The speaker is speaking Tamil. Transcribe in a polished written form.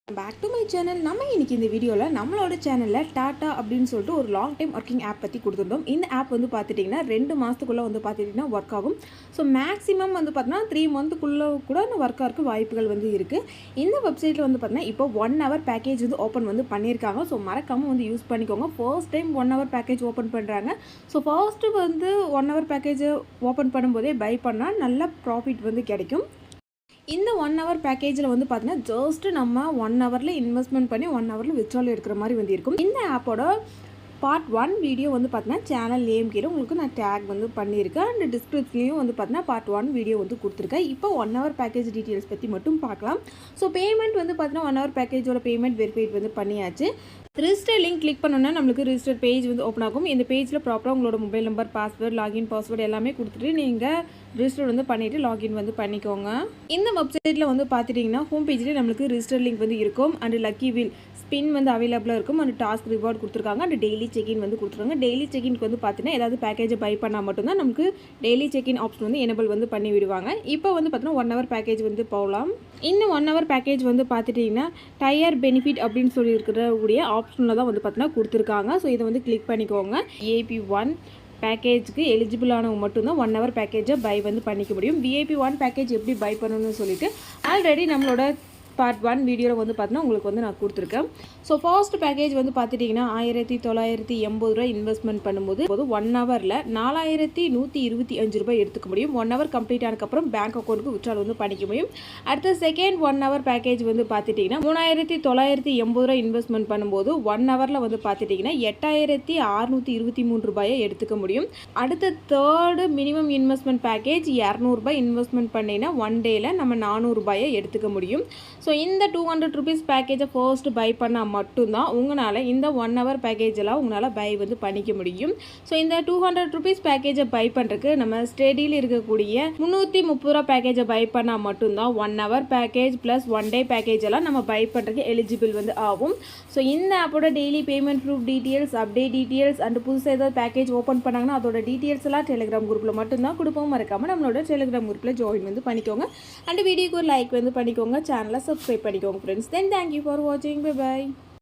Back to my channel. நம்ம இன்னைக்கு இந்த வீடியோவில் நம்மளோட சேனலில் டாட்டா அப்படின்னு சொல்லிட்டு ஒரு லாங் டைம் ஒர்க்கிங் ஆப் பற்றி கொடுத்துருந்தோம். இந்த ஆப் வந்து பார்த்துட்டிங்கன்னா 2 மாதத்துக்குள்ளே வந்து பார்த்துட்டிங்கன்னா ஒர்க் ஆகும். ஸோ மேக்ஸிமம் வந்து பார்த்தீங்கன்னா 3 மந்த்துக்குள்ளே கூட ஒர்க் ஆகிறதுக்கு வாய்ப்புகள் வந்து இருக்குது. இந்த வெப்சைட்டில் வந்து பார்த்தீங்கன்னா இப்போ 1 hour பேக்கேஜ் வந்து ஓப்பன் வந்து பண்ணியிருக்காங்க. ஸோ மறக்காமல் வந்து யூஸ் பண்ணிக்கோங்க. First time 1 hour package open பண்ணுறாங்க. ஸோ ஃபர்ஸ்ட்டு வந்து 1 hour பேக்கேஜை ஓப்பன் பண்ணும்போதே பை பண்ணால் நல்ல ப்ராஃபிட் வந்து கிடைக்கும். இந்த 1 hour பேக்கேஜில் வந்து பார்த்தீங்கன்னா ஜஸ்ட் நம்ம 1 hourல இன்வெஸ்ட்மெண்ட் பண்ணி 1 hourல வித்ட்ரால் எடுக்கிற மாதிரி வந்து இருக்கும். இந்த ஆப்போட பார்ட் 1 வீடியோ வந்து பார்த்தீங்கன்னா சேனல் நேம் கீழே உங்களுக்கு நான் டேக் வந்து பண்ணியிருக்கேன். அண்ட் டிஸ்கிரிப்ஷன்லையும் வந்து பார்த்தீங்கன்னா பார்ட் 1 வீடியோ வந்து கொடுத்துருக்கேன். இப்போ 1 hour பேக்கேஜ் டீட்டெயில்ஸ் பற்றி மட்டும் பார்க்கலாம். ஸோ பேமெண்ட் வந்து பார்த்தீங்கன்னா 1 hour பேக்கேஜோட பேமெண்ட் வெரிஃபைட் வந்து பண்ணியாச்சு. ரிஜிஸ்டர் லிங்க் கிளிக் பண்ணோன்னா நம்மளுக்கு ரிஜிஸ்டர் பேஜ் வந்து ஓப்பன் ஆகும். இந்த பேஜில் ப்ராப்பராக உங்களோட mobile number, password, login password எல்லாமே கொடுத்துட்டு நீங்கள் ரிஜிஸ்டர் வந்து பண்ணிவிட்டு லாகின் வந்து பண்ணிக்கோங்க. இந்த வெப்சைட்டில் வந்து பார்த்துட்டிங்கன்னா ஹோம் பேஜ்லேயே நம்மளுக்கு ரிஜிஸ்டர் லிங்க் வந்து இருக்கும். அண்ட் லக்கி வில் ஸ்பின் வந்து அவைலபிளாக இருக்கும். அண்ட் டாஸ்க் ரிவார்ட் கொடுத்துருக்காங்க. அண்ட் டெய்லி செக்இன் வந்து கொடுத்துருக்காங்க. டெய்லி செக்இன்க்கு வந்து பார்த்தீங்கன்னா ஏதாவது பேக்கேஜை பை பண்ணால் மட்டும்தான் நமக்கு டெய்லி செக்இன் ஆப்ஷன் வந்து எனேபிள் வந்து பண்ணி விடுவாங்க. இப்போ வந்து பார்த்தீங்கன்னா 1 hour பேக்கேஜ் வந்து போகலாம். இந்த 1 hour பேக்கேஜ் வந்து பார்த்துட்டிங்கன்னா டயர் பெனிஃபிட் அப்படின்னு சொல்லி இருக்கிறக்கூடிய ஆப்ஷனில் தான் வந்து பார்த்தீங்கன்னா கொடுத்துருக்காங்க. ஸோ இதை வந்து கிளிக் பண்ணிக்கோங்க. VIP 1 பேக்கேஜுக்கு எலிஜிபிளானவங்க மட்டும்தான் 1 hour பேக்கேஜை பை வந்து பண்ணிக்க முடியும். VIP 1 பேக்கேஜ் எப்படி பை பண்ணணும்னு சொல்லிட்டு ஆல்ரெடி நம்மளோட பார்ட் 1 வீடியோவில் வந்து பார்த்தீங்கன்னா உங்களுக்கு வந்து நான் கொடுத்துருக்கேன். ஸோ ஃபர்ஸ்ட் பேக்கேஜ் வந்து பார்த்துட்டிங்கன்னா 1980 ரூபாய் இன்வெஸ்ட்மெண்ட் பண்ணும்போது 1 hourல 4125 ரூபாய் எடுத்துக்க முடியும். 1 hour கம்ப்ளீட் ஆனதுக்கப்புறம் பேங்க் அக்கௌண்ட்டுக்கு வித்ட்ரால் வந்து பண்ணிக்க முடியும். அடுத்த செகண்ட் 1 hour பேக்கேஜ் வந்து பார்த்துட்டிங்கன்னா 3980 ரூபாய் இன்வெஸ்ட்மெண்ட் பண்ணும்போது 1 hourல வந்து பார்த்துட்டிங்கன்னா 8623 ரூபாயை எடுத்துக்க முடியும். அடுத்த தேர்டு மினிமம் இன்வெஸ்ட்மெண்ட் பேக்கேஜ் 200 ரூபாய் இன்வெஸ்ட்மெண்ட் பண்ணிங்கன்னா 1 டேயில் நம்ம 400 ரூபாயை எடுத்துக்க முடியும். ஸோ இந்த 200 rupees பேக்கேஜை ஃபர்ஸ்ட் பை பண்ணால் மட்டும்தான் உங்களால் இந்த 1 hour பேக்கேஜெல்லாம் உங்களால் பை வந்து பண்ணிக்க முடியும். ஸோ இந்த 200 rupees பேக்கேஜை பை பண்ணுறதுக்கு நம்ம ஸ்டடியில் இருக்கக்கூடிய 330 ரூபா பேக்கேஜை பை பண்ணால் மட்டும்தான் 1 hour package plus 1 day package எல்லாம் நம்ம பை பண்ணுறதுக்கு எலிஜிபிள் வந்து ஆகும். ஸோ இந்த ஆப்போட daily payment proof details, update details and புதுசாக ஏதாவது பேக்கேஜ் ஓப்பன் பண்ணாங்கன்னா அதோட டீட்டெயில்ஸ் எல்லாம் டெலிகிராம் குரூப்பில் மட்டும்தான் கொடுப்போம். மறக்காமல் நம்மளோட டெலிகிராம் குரூப்பில் ஜாயின் வந்து பண்ணிக்கோங்க. அண்ட் வீடியோக்கு ஒரு லைக் வந்து பண்ணிக்கோங்க. சேனலை சப்ஸ்கிரைப் பண்ணிக்கோங்க ஃப்ரெண்ட்ஸ். தென் தேங்க்யூ ஃபார் வாட்சிங். Bye bye.